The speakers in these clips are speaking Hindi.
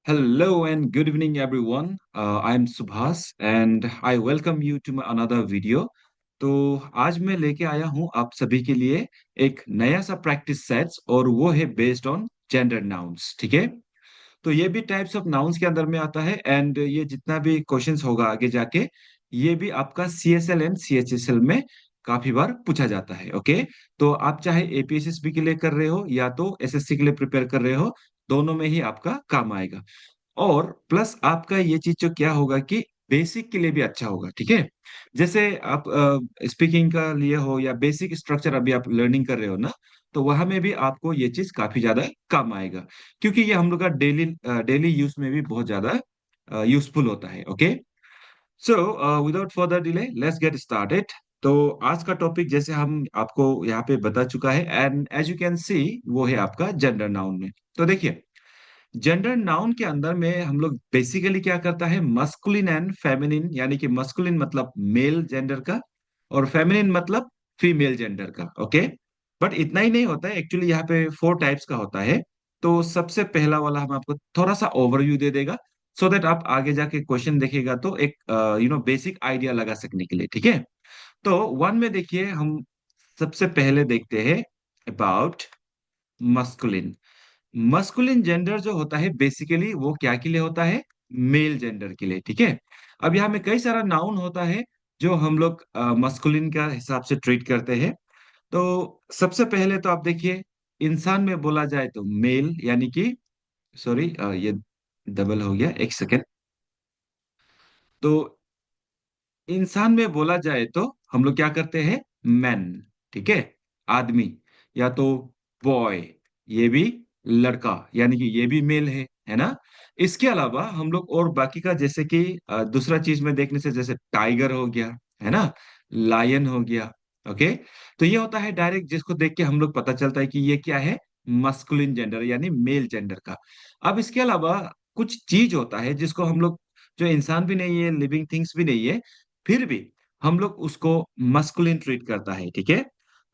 Hello and good evening, everyone. I'm Subhas and I welcome you to my another video. तो आज मैं लेके आया हूँ आप सभी के लिए एक नया सा प्रैक्टिस सेट्स और वो है बेस्ड ऑन जेंडर नाउन्स। ठीक है। तो ये भी टाइप्स ऑफ नाउन्स के अंदर में आता है एंड ये जितना भी क्वेश्चंस होगा आगे जाके ये भी आपका सीएसएल एंड सीएचएसएल में काफी बार पूछा जाता है। ओके। तो आप चाहे एपीएसएसबी के लिए कर रहे हो या तो एसएससी के लिए प्रिपेयर कर रहे हो, दोनों में ही आपका काम आएगा। और प्लस आपका ये चीज जो क्या होगा कि बेसिक के लिए भी अच्छा होगा। ठीक है। जैसे आप स्पीकिंग का लिए हो या बेसिक स्ट्रक्चर अभी आप लर्निंग कर रहे हो ना, तो वहां में भी आपको ये चीज काफी ज्यादा काम आएगा, क्योंकि ये हम लोग का डेली डेली यूज में भी बहुत ज्यादा यूजफुल होता है। Okay. So without further delay let's get started. तो आज का टॉपिक जैसे हम आपको यहाँ पे बता चुका है and as you can see वो है आपका जेंडर नाउन में। तो देखिए, जेंडर नाउन के अंदर में हम लोग बेसिकली क्या करता है, मस्कुलिन एंड फेमिनिन, यानी कि मस्कुलिन मतलब मेल जेंडर का और फेमिनिन मतलब फीमेल जेंडर का। ओके। बट इतना ही नहीं होता है, एक्चुअली यहाँ पे फोर टाइप्स का होता है। तो सबसे पहला वाला हम आपको थोड़ा सा ओवरव्यू दे देगा सो दैट आप आगे जाके क्वेश्चन देखेगा तो एक बेसिक आइडिया लगा सकने के लिए। ठीक है। तो वन में देखिए, हम सबसे पहले देखते हैं अबाउट मस्कुलिन। मस्कुलिन जेंडर जो होता है बेसिकली वो क्या के लिए होता है, मेल जेंडर के लिए। ठीक है। अब यहाँ में कई सारा नाउन होता है जो हम लोग मस्कुलिन का हिसाब से ट्रीट करते हैं। तो सबसे पहले तो आप देखिए, इंसान में बोला जाए तो मेल, यानी कि सॉरी ये डबल हो गया, एक सेकेंड। तो इंसान में बोला जाए तो हम लोग क्या करते हैं, मैन। ठीक है। आदमी या तो बॉय, ये भी लड़का, यानी कि ये भी मेल है ना। इसके अलावा हम लोग और बाकी का जैसे कि दूसरा चीज में देखने से जैसे टाइगर हो गया, है ना, लायन हो गया। ओके। तो ये होता है डायरेक्ट, जिसको देख के हम लोग पता चलता है कि ये क्या है, मस्कुलिन जेंडर यानी मेल जेंडर का। अब इसके अलावा कुछ चीज होता है जिसको हम लोग, जो इंसान भी नहीं है, लिविंग थिंग्स भी नहीं है, फिर भी हम लोग उसको मस्कुलिन ट्रीट करता है। ठीक है।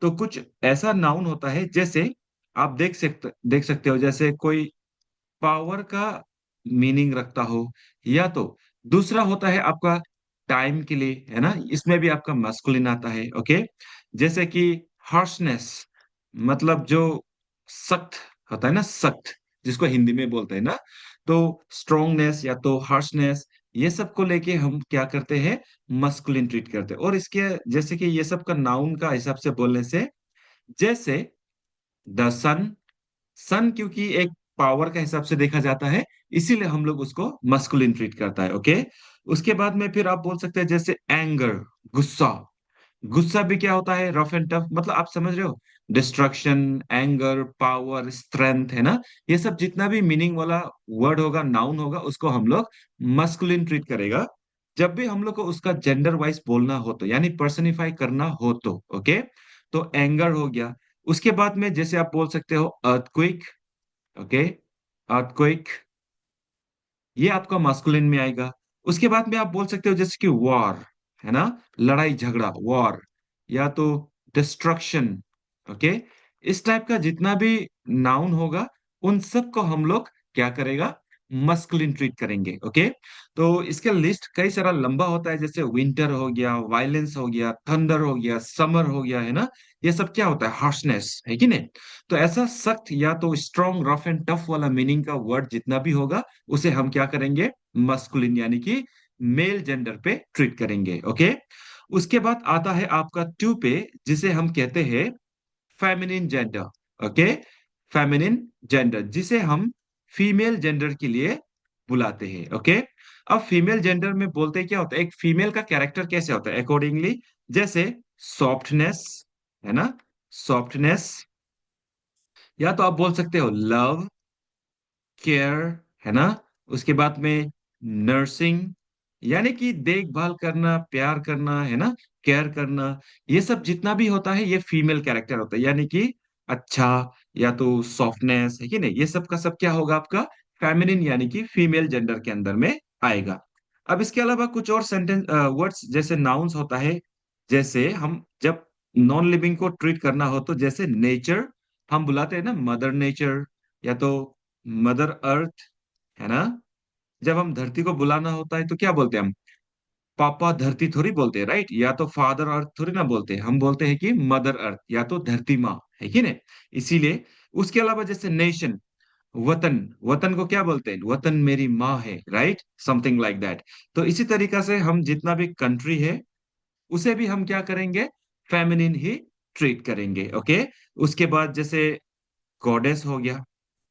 तो कुछ ऐसा नाउन होता है, जैसे आप देख सकते हो, जैसे कोई पावर का मीनिंग रखता हो, या तो दूसरा होता है आपका टाइम के लिए, है ना, इसमें भी आपका मस्कुलिन आता है। ओके। जैसे कि हार्शनेस, मतलब जो सख्त होता है ना, सख्त, जिसको हिंदी में बोलते हैं ना। तो स्ट्रोंगनेस या तो हार्शनेस, ये सब को लेके हम क्या करते हैं, मस्कुलिन ट्रीट करते हैं। और इसके जैसे कि ये सब का नाउन का हिसाब से बोलने से, जैसे द सन, सन क्योंकि एक पावर का हिसाब से देखा जाता है, इसीलिए हम लोग उसको मस्कुलिन ट्रीट करता है। ओके। उसके बाद में फिर आप बोल सकते हैं जैसे एंगर, गुस्सा। गुस्सा भी क्या होता है, रफ एंड टफ, मतलब आप समझ रहे हो, डिस्ट्रक्शन, एंगर, पावर, स्ट्रेंथ, है ना। ये सब जितना भी मीनिंग वाला वर्ड होगा, नाउन होगा, उसको हम लोग मस्कुलिन ट्रीट करेगा जब भी हम लोग को उसका जेंडर वाइज बोलना हो, तो यानी पर्सनिफाई करना हो तो। ओके। तो एंगर हो गया। उसके बाद में जैसे आप बोल सकते हो अर्थक्वेक। ओके। अर्थक्वेक, ये आपका मास्कुलिन में आएगा। उसके बाद में आप बोल सकते हो जैसे कि वॉर, है ना, लड़ाई झगड़ा, वॉर, या तो डिस्ट्रक्शन। ओके। इस टाइप का जितना भी नाउन होगा, उन सब को हम लोग क्या करेगा, मस्कुलिन ट्रीट करेंगे। ओके। तो इसका लिस्ट कई सारा लंबा होता है, जैसे विंटर हो गया, वायलेंस हो गया, थंडर हो गया, समर हो गया, है ना। ये सब क्या होता है, हार्शनेस, है कि नहीं। तो ऐसा सख्त या तो स्ट्रॉन्ग, रफ एंड टफ वाला मीनिंग का वर्ड जितना भी होगा, उसे हम क्या करेंगे, मस्कुलिन यानी कि मेल जेंडर पे ट्रीट करेंगे। ओके। उसके बाद आता है आपका टू पे, जिसे हम कहते हैं feminine gender. Okay. Feminine gender जिसे हम फीमेल जेंडर के लिए बुलाते हैं। ओके। अब फीमेल जेंडर में बोलते हैं क्या होता है, एक फीमेल का कैरेक्टर कैसे होता है अकॉर्डिंगली, जैसे सॉफ्टनेस, है ना, सॉफ्टनेस, या तो आप बोल सकते हो लव, केयर, है ना। उसके बाद में नर्सिंग, यानी कि देखभाल करना, प्यार करना, है ना, केयर करना। ये सब जितना भी होता है ये फीमेल कैरेक्टर होता है, यानी कि अच्छा, या तो सॉफ्टनेस, है कि नहीं, ये सब का सब क्या होगा आपका फेमिनिन यानी कि फीमेल जेंडर के अंदर में आएगा। अब इसके अलावा कुछ और सेंटेंस वर्ड्स जैसे नाउन्स होता है, जैसे हम जब नॉन लिविंग को ट्रीट करना हो, तो जैसे नेचर हम बुलाते हैं ना, मदर नेचर, या तो मदर अर्थ, है ना। जब हम धरती को बुलाना होता है तो क्या बोलते हैं हम? पापा धरती थोड़ी बोलते हैं, राइट? या तो फादर अर्थ थोड़ी ना बोलते हैं, हम बोलते हैं कि मदर अर्थ या तो धरती माँ, है कि नहीं? इसीलिए उसके अलावा जैसे नेशन, वतन, वतन को क्या बोलते हैं? वतन मेरी माँ है, राइट? Something like that. तो इसी तरीका से हम जितना भी कंट्री है उसे भी हम क्या करेंगे? फेमिनिन ही ट्रीट करेंगे, ओके? उसके बाद जैसे गॉडेस हो गया,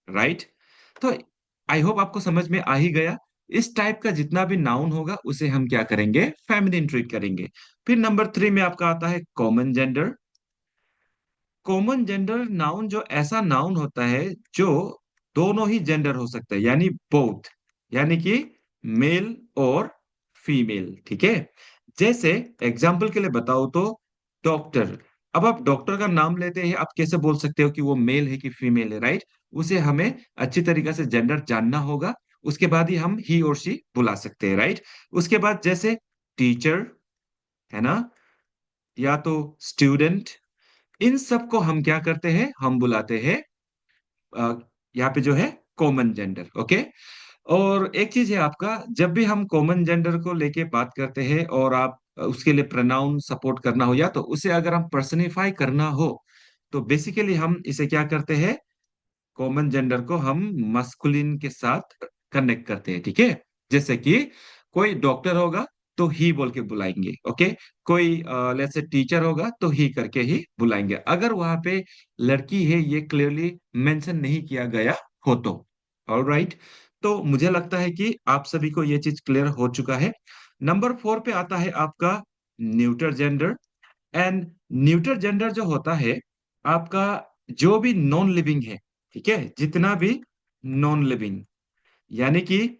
राइट? तो आई होप आपको समझ में आ ही गया। इस टाइप का जितना भी नाउन होगा उसे हम क्या करेंगे? फेमिनिन ट्रीट करेंगे। फिर नंबर 3 में आपका आता है common gender. Common gender noun जो ऐसा नाउन होता है जो दोनों ही जेंडर हो सकता है, यानी बोथ, यानी कि मेल और फीमेल, ठीक है? जैसे एग्जाम्पल के लिए बताओ तो डॉक्टर। अब आप डॉक्टर का नाम लेते हैं, आप कैसे बोल सकते हो कि वो मेल है कि फीमेल है, राइट? उसे हमें अच्छी तरीके से जेंडर जानना होगा, उसके बाद ही हम ही और शी बुला सकते हैं, राइट? उसके बाद जैसे टीचर, है ना, या तो स्टूडेंट, इन सबको हम क्या करते हैं? हम बुलाते हैं अ, यहाँ पे जो है कॉमन जेंडर, ओके? और एक चीज है आपका, जब भी हम कॉमन जेंडर को लेके बात करते हैं और आप उसके लिए प्रोनाउन सपोर्ट करना हो या तो उसे अगर हम पर्सनिफाई करना हो, तो बेसिकली हम इसे क्या करते हैं? कॉमन जेंडर को हम मस्कुलिन के साथ कनेक्ट करते हैं, ठीक है? जैसे कि कोई डॉक्टर होगा तो ही बोल के बुलाएंगे, ओके? कोई लेट्स से टीचर होगा तो ही करके ही बुलाएंगे, अगर वहां पे लड़की है ये क्लियरली मेंशन नहीं किया गया हो तो। ऑलराइट, तो मुझे लगता है कि आप सभी को ये चीज क्लियर हो चुका है। नंबर 4 पे आता है आपका neuter gender. And neuter gender जो होता है आपका, जो भी नॉन लिविंग है, ठीक है, जितना भी नॉन लिविंग, यानी कि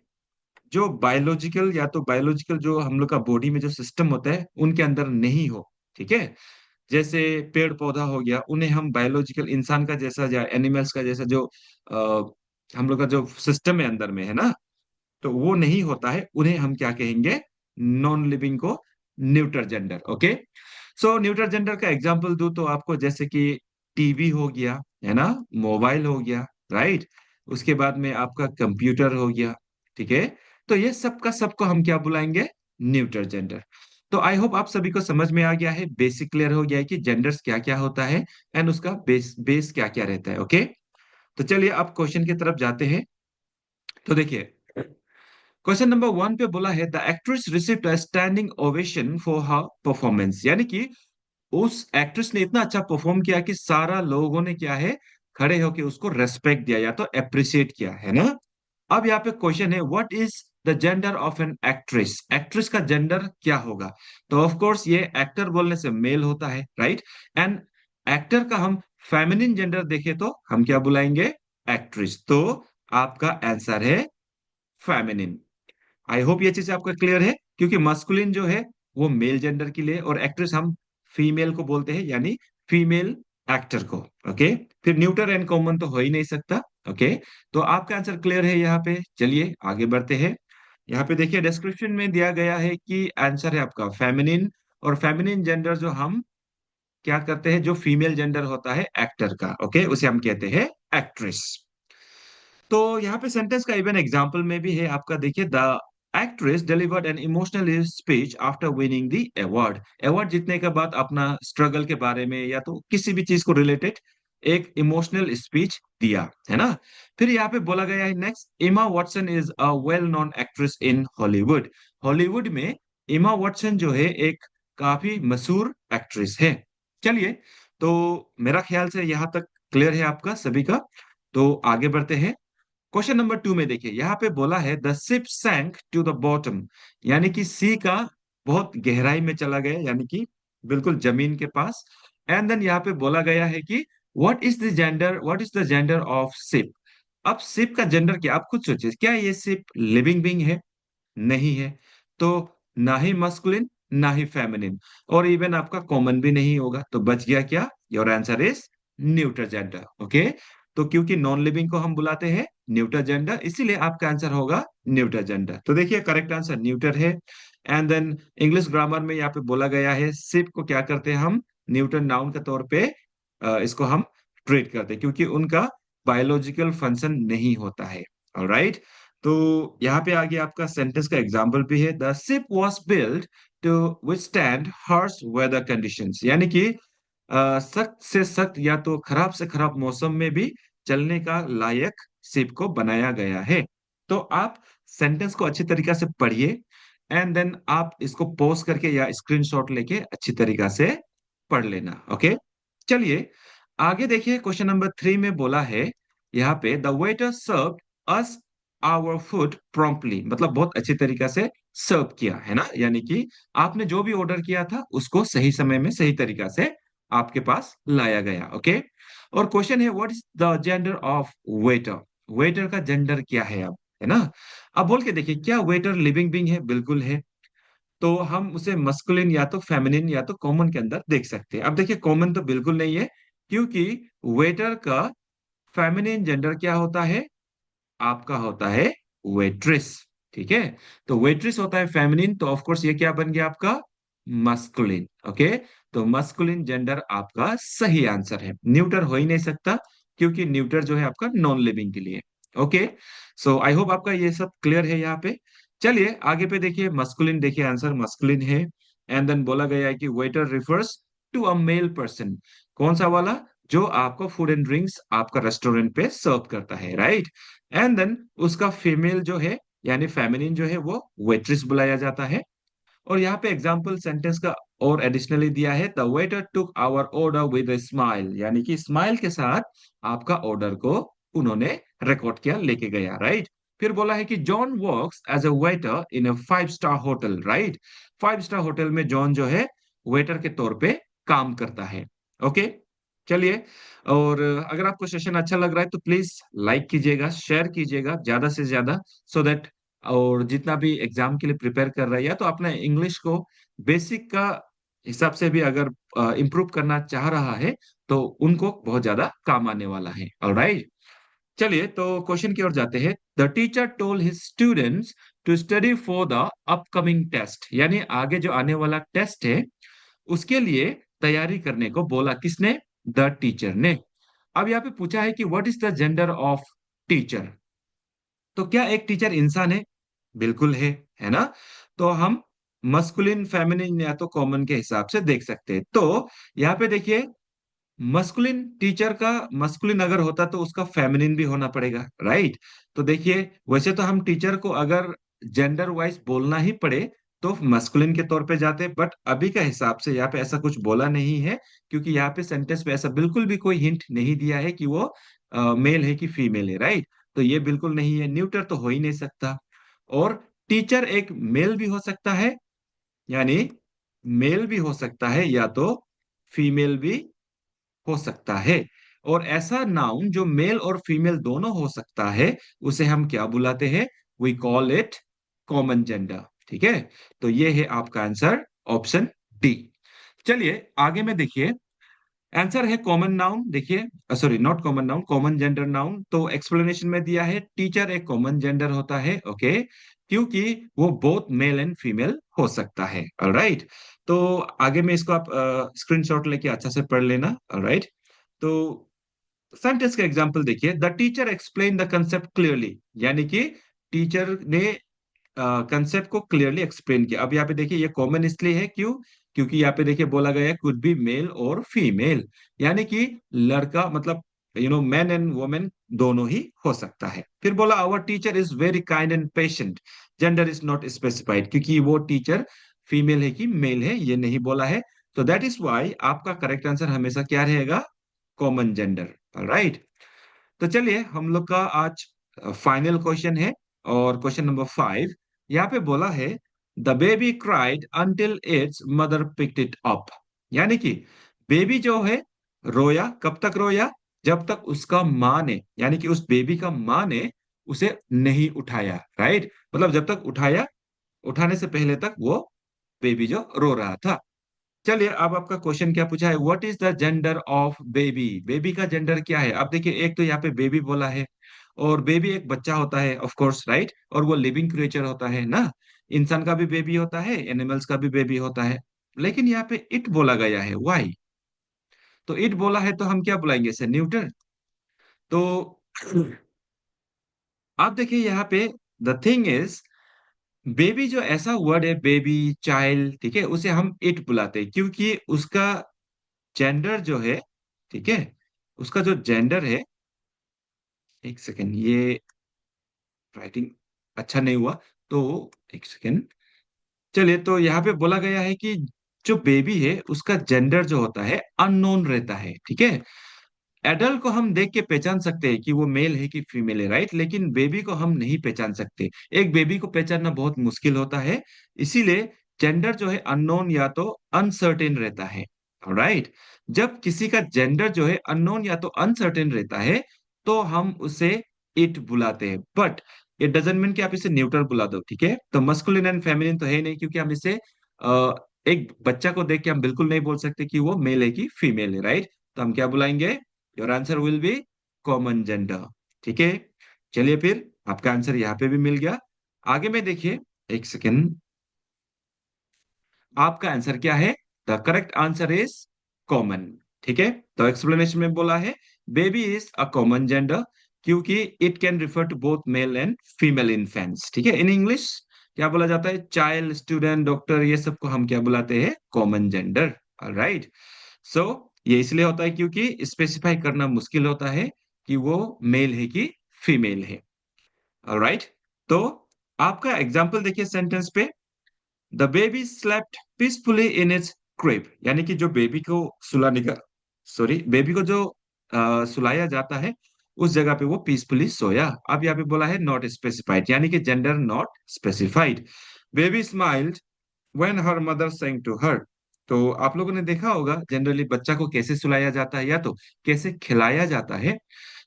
जो बायोलॉजिकल या तो बायोलॉजिकल जो हम लोग का बॉडी में जो सिस्टम होता है उनके अंदर नहीं हो, ठीक है? जैसे पेड़ पौधा हो गया, उन्हें हम बायोलॉजिकल इंसान का जैसा या एनिमल्स का जैसा जो हम लोग का जो सिस्टम है अंदर में, है ना, तो वो नहीं होता है, उन्हें हम क्या कहेंगे? नॉन लिविंग को न्यूटर जेंडर, ओके? सो न्यूटर जेंडर का एग्जांपल दूं तो आपको, जैसे कि टीवी हो गया, है ना, मोबाइल हो गया, राइट? उसके बाद में आपका कंप्यूटर हो गया, ठीक है? तो ये सबका सबको हम क्या बुलाएंगे? Neuter gender. तो आई होप आप सभी को समझ में आ गया है, बेसिक क्लियर हो गया है कि जेंडर्स क्या क्या होता है एंड उसका बेस बेस क्या क्या रहता है, ओके? तो चलिए अब क्वेश्चन की तरफ जाते हैं। तो देखिए, क्वेश्चन नंबर 1 पे बोला है the actress received a standing ovation for her performance, यानी कि उस एक्ट्रेस ने इतना अच्छा परफॉर्म किया कि सारा लोगों ने क्या है? खड़े होकर उसको रेस्पेक्ट दिया या तो अप्रिशिएट किया, है ना? अब यहाँ पे क्वेश्चन है what is the gender of an actress? Actress का जेंडर क्या होगा? तो ऑफ कोर्स ये एक्टर बोलने से मेल होता है, राइट? एंड एक्टर का हम फेमिनिन जेंडर देखें तो हम क्या बुलाएंगे? एक्ट्रेस। तो आपका आंसर है फेमिनिन। आई होप ये चीज आपका क्लियर है, क्योंकि मस्कुलिन जो है वो मेल जेंडर के लिए और एक्ट्रेस हम फीमेल को बोलते हैं, यानी फीमेल एक्टर को, ओके? फिर न्यूटर एंड कॉमन तो हो ही नहीं सकता, ओके? तो आपका आंसर क्लियर है यहाँ पे। चलिए आगे बढ़ते हैं। यहाँ पे देखिए डिस्क्रिप्शन में दिया गया है कि आंसर है आपका फेमिनिन। और फेमिनिन जेंडर जो हम क्या करते हैं, जो फीमेल जेंडर होता है एक्टर का, ओके, उसे हम कहते हैं एक्ट्रेस। तो यहाँ पे सेंटेंस का इवन एग्जाम्पल में भी है आपका, देखिए the actress delivered an emotional speech after winning the award. Award जीतने के बाद अपना स्ट्रगल के बारे में या तो किसी भी चीज को रिलेटेड एक इमोशनल स्पीच दिया, है ना? फिर यहाँ पे बोला गया है next, Emma Watson is a well known actress in Hollywood. Hollywood में एमा वॉटसन जो है एक काफी मशहूर एक्ट्रेस है। चलिए, तो मेरा ख्याल से यहाँ तक क्लियर है आपका सभी का। तो आगे बढ़ते हैं। क्वेश्चन नंबर 2 में देखिए, यहाँ पे बोला है the ship sank to the bottom, यानी कि सी का बहुत गहराई में चला गया, यानी कि बिल्कुल जमीन के पास। एंड देन यहाँ पे बोला गया है कि what is the gender of ship? अब शिप का जेंडर क्या, आप खुद सोचिए, क्या ये शिप लिविंग बीइंग है? नहीं है। तो ना ही मस्कुलिन ना ही फेमिनिन, और इवन आपका कॉमन भी नहीं होगा, तो बच गया क्या? Your answer is neuter gender, okay? तो क्योंकि नॉन लिविंग को हम बुलाते हैं न्यूटर जेंडर, इसीलिए आपका आंसर होगा न्यूटर जेंडर। तो देखिए करेक्ट आंसर न्यूटर है। एंड देन इंग्लिश ग्रामर में यहाँ पे बोला गया है शिप को क्या करते हैं हम? न्यूटन नाउन के तौर पे इसको हम ट्रीट करते हैं, क्योंकि उनका बायोलॉजिकल फंक्शन नहीं होता है। ऑलराइट, तो यहाँ पे आगे आपका सेंटेंस का एग्जाम्पल भी है, the ship was build to withstand harsh weather conditions, यानी कि सख्त से सख्त या तो खराब से खराब मौसम में भी चलने का लायक शिप को बनाया गया है। तो आप सेंटेंस को अच्छी तरीका से पढ़िए एंड देन आप इसको पॉज करके या स्क्रीनशॉट लेके अच्छी तरीका से पढ़ लेना। ओके, चलिए आगे देखिए। क्वेश्चन नंबर 3 में बोला है यहाँ पे, the waiter serve us our food promptly, मतलब बहुत अच्छी तरीका से सर्व किया है ना, यानी कि आपने जो भी ऑर्डर किया था उसको सही समय में सही तरीका से आपके पास लाया गया। ओके, और क्वेश्चन है what is the gender of waiter, waiter का जेंडर क्या है अब, है ना। अब बोल के देखिए, क्या वेटर लिविंग बीइंग है? बिल्कुल है। तो हम उसे मस्कुलिन या तो फेमिनिन या तो कॉमन के अंदर देख सकते हैं। अब देखिए कॉमन तो बिल्कुल नहीं है, क्योंकि वेटर का फेमिनिन जेंडर क्या होता है? आपका होता है वेट्रेस। ठीक है, तो वेट्रेस होता है फेमिनिन, तो ऑफ कोर्स ये क्या बन गया आपका? मस्कुलिन। ओके, तो मस्कुलिन जेंडर आपका सही आंसर है, न्यूटर हो ही नहीं सकता, क्योंकि न्यूटर जो है आपका नॉन लिविंग के लिए। ओके, सो आई होप आपका ये सब क्लियर है यहाँ पे। चलिए आगे पे देखिए, मस्कुलिन, देखिए आंसर मस्कुलिन है। एंड देन बोला गया है कि waiter refers to a male person, कौन सा वाला? जो आपको फूड एंड ड्रिंक्स आपका रेस्टोरेंट पे सर्व करता है, राइट। एंड देन उसका फीमेल जो है यानी फेमिनिन जो है वो वेट्रेस बुलाया जाता है। और यहाँ पे एग्जाम्पल सेंटेंस का और एडिशनली दिया है, the waiter took our order with a smile, यानी कि स्माइल के साथ आपका ऑर्डर को उन्होंने रिकॉर्ड किया, लेके गया, राइट। फिर बोला है कि John works as a waiter in a 5 star hotel, right. 5 star hotel में जॉन जो है वेटर के तौर पे काम करता है। ओके, चलिए। और अगर आपको सेशन अच्छा लग रहा है तो प्लीज लाइक कीजिएगा, शेयर कीजिएगा ज्यादा से ज्यादा, सो दैट, और जितना भी एग्जाम के लिए प्रिपेयर कर रहा है या तो अपना इंग्लिश को बेसिक का हिसाब से भी अगर इम्प्रूव करना चाह रहा है, तो उनको बहुत ज्यादा काम आने वाला है। ऑलराइट, चलिए तो क्वेश्चन की ओर जाते हैं। The teacher told his students to study for the upcoming test, यानी आगे जो आने वाला टेस्ट है उसके लिए तैयारी करने को बोला, किसने? द टीचर ने। अब यहाँ पे पूछा है कि what is the gender of teacher, तो क्या एक टीचर इंसान है? बिल्कुल है ना। तो हम मस्कुलिन फेमिनिन या तो कॉमन के हिसाब से देख सकते हैं। तो यहाँ पे देखिए, मस्कुलिन टीचर का मस्कुलिन अगर होता तो उसका फेमिनिन भी होना पड़ेगा, राइट। तो देखिए, वैसे तो हम टीचर को अगर जेंडर वाइज बोलना ही पड़े तो मस्कुलिन के तौर पे जाते, बट अभी का हिसाब से यहाँ पे ऐसा कुछ बोला नहीं है, क्योंकि यहाँ पे सेंटेंस में ऐसा बिल्कुल भी कोई हिंट नहीं दिया है कि वो मेल है कि फीमेल है, राइट। तो ये बिल्कुल नहीं है, न्यूटर तो हो ही नहीं सकता। और टीचर एक मेल भी हो सकता है, यानी मेल भी हो सकता है या तो फीमेल भी हो सकता है। और ऐसा नाउन जो मेल और फीमेल दोनों हो सकता है उसे हम क्या बुलाते हैं? We call it common gender. ठीक है, तो ये है आपका आंसर, ऑप्शन डी। चलिए आगे में देखिए, आंसर है कॉमन नाउन। देखिए sorry, not common noun, common gender noun. तो एक्सप्लेनेशन में दिया है टीचर एक कॉमन जेंडर होता है, ओके, क्योंकि वो बोथ मेल एंड फीमेल हो सकता है। ऑलराइट, तो आगे में इसको आप स्क्रीनशॉट लेके अच्छा से पढ़ लेना। ऑलराइट, तो सेंटेंस का एग्जांपल देखिए, the teacher explain the concept clearly, यानी कि टीचर ने कंसेप्ट को क्लियरली एक्सप्लेन किया। अब यहाँ पे देखिए, ये कॉमन इसलिए है, क्यों? क्योंकि यहाँ पे देखिए बोला गया है कुड बी मेल और फीमेल, यानी कि लड़का मतलब मैन एंड वुमेन दोनों ही हो सकता है। फिर बोला our teacher is very kind and patient, gender is not specified, क्योंकि वो टीचर फीमेल है कि मेल है ये नहीं बोला है। तो दैट इज वाई आपका करेक्ट आंसर हमेशा क्या रहेगा? Common gender. राइट, तो चलिए हम लोग का आज फाइनल क्वेश्चन है, और क्वेश्चन नंबर 5। यहाँ पे बोला है, the baby cried until it's mother picked it up, यानी कि बेबी जो है रोया, कब तक रोया? जब तक उसका माँ ने, यानी कि उस बेबी का माँ ने उसे नहीं उठाया, राइट। मतलब जब तक उठाया, उठाने से पहले तक वो बेबी जो रो रहा था। चलिए अब आपका क्वेश्चन क्या पूछा है, what is the gender of baby, baby का जेंडर क्या है? अब देखिए, एक तो यहाँ पे बेबी बोला है, और बेबी एक बच्चा होता है ऑफ कोर्स, राइट, और वो लिविंग क्रिएचर होता है ना। इंसान का भी बेबी होता है, एनिमल्स का भी बेबी होता है, लेकिन यहाँ पे इट बोला गया है, व्हाई? तो इट बोला है तो हम क्या बुलाएंगे इसे? न्यूटर। तो आप देखिए यहाँ पे द थिंग इज, बेबी जो ऐसा वर्ड है, बेबी, चाइल्ड, ठीक है, उसे हम इट बुलाते हैं क्योंकि उसका जेंडर जो है, ठीक है, उसका जो जेंडर है, एक सेकेंड, ये राइटिंग अच्छा नहीं हुआ, तो एक सेकेंड, चलिए, तो यहाँ पे बोला गया है कि जो बेबी है उसका जेंडर जो होता है अननोन रहता है, ठीक है। एडल्ट को हम देख के पहचान सकते हैं कि वो मेल है कि फीमेल है, राइट, लेकिन बेबी को हम नहीं पहचान सकते। एक बेबी को पहचानना बहुत मुश्किल होता है, इसीलिए जेंडर जो है अननोन या तो अनसर्टेन रहता है, राइट। जब किसी का जेंडर जो है अननोन या तो अनसर्टेन रहता है, तो हम उसे इट बुलाते हैं, बट इट डजेंट मीन कि आप इसे न्यूट्रल बुला दो, ठीक है। तो मस्कुलिन एंड फेमिनिन तो है ही नहीं, क्योंकि हम इसे एक बच्चा को देख के हम बिल्कुल नहीं बोल सकते कि वो मेल है कि फीमेल है, राइट। तो हम क्या बुलाएंगे? Your answer will be common gender, ठीक है। चलिए फिर, आपका आंसर यहाँ पे भी मिल गया। आगे में देखिए, एक सेकेंड, आपका आंसर क्या है? The correct answer is common, ठीक है। तो एक्सप्लेनेशन में बोला है, baby is a common gender क्योंकि it can refer to both male and female infants, ठीक है। इन इंग्लिश क्या बोला जाता है? चाइल्ड, स्टूडेंट, डॉक्टर, ये सबको हम क्या बुलाते हैं? Common gender, right. सो ये इसलिए होता है क्योंकि स्पेसिफाई करना मुश्किल होता है कि वो मेल है कि फीमेल है, राइट। तो आपका एग्जाम्पल देखिए सेंटेंस पे, the baby slept peacefully in its crib, यानी कि जो बेबी को सुलाने का, सॉरी, बेबी को जो सुलाया जाता है उस जगह पे वो पीसफुली सोया। अब यहाँ पे बोला है नॉट स्पेसिफाइड, यानी कि gender not specified. Baby smiled when her mother sang to her. तो आप लोगों ने देखा होगा जनरली बच्चा को कैसे सुलाया जाता है या तो कैसे खिलाया जाता है।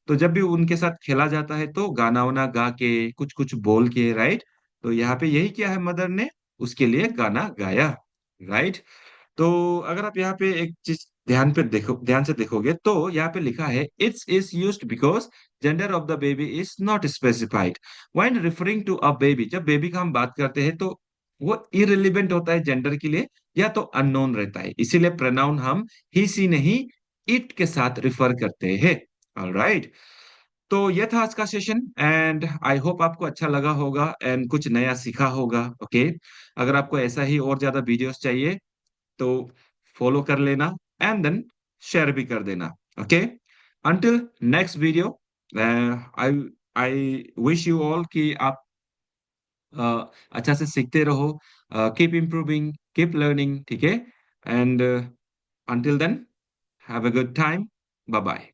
तो जब भी उनके साथ खेला जाता है तो गाना वाना गा के, कुछ कुछ बोल के, राइट। तो यहाँ पे यही किया है मदर ने, उसके लिए गाना गाया, राइट। तो अगर आप यहाँ पे एक चीज ध्यान से देखोगे तो यहाँ पे लिखा है it's is used because gender of the baby is not specified when referring to a baby. जब बेबी का हम बात करते हैं तो वो इररिलेवेंट होता है जेंडर के लिए, या तो अननोन रहता है, इसीलिए प्रोनाउन हम ही सी नहीं इट के साथ रिफर करते हैं, ऑलराइट। तो ये था आज का सेशन, एंड आई होप आपको अच्छा लगा होगा एंड कुछ नया सीखा होगा, ओके। अगर आपको ऐसा ही और ज्यादा वीडियोस चाहिए तो फॉलो कर लेना एंड देन शेयर भी कर देना, okay. Until next video, I I wish you all कि आप अच्छा से सीखते रहो, कीप इम्प्रूविंग, कीप लर्निंग, ठीक है। And until then, have a good time, bye bye.